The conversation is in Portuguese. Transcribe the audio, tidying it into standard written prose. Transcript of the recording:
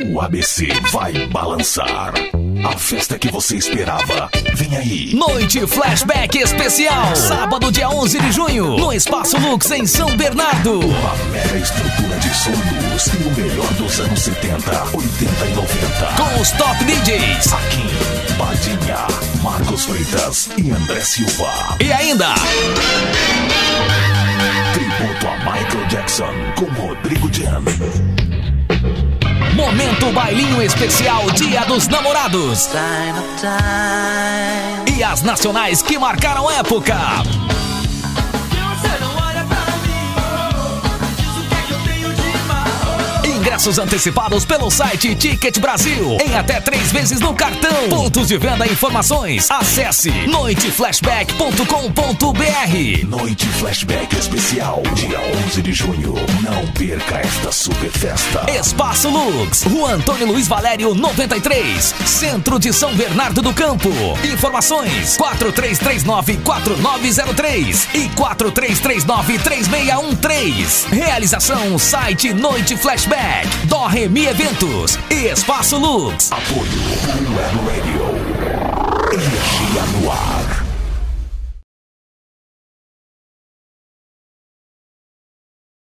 O ABC vai balançar. A festa que você esperava, vem aí. Noite Flashback Especial. Sábado, dia 11 de junho, no Espaço Lux, em São Bernardo. Uma mega estrutura de som luz e o melhor dos anos 70, 80 e 90. Com os top DJs. Akin, Badinha, Marcos Freitas e André Silva. E ainda... tributo a Michael Jackson com Rodrigo Jan. Momento Bailinho Especial Dia dos Namorados. E as nacionais que marcaram época. Ingressos antecipados pelo site Ticket Brasil, em até 3 vezes no cartão. Pontos de venda e informações, acesse noiteflashback.com.br. Noite Flashback Especial, dia 11 de junho. Não perca esta super festa. Espaço Lux, Rua Antônio Luiz Valério 93, Centro de São Bernardo do Campo. Informações 4339-4903 e 4339-3613. Realização site Noite Flashback, Dó Remi Eventos e Espaço Lux. Apoio Web Radio. Energia no ar.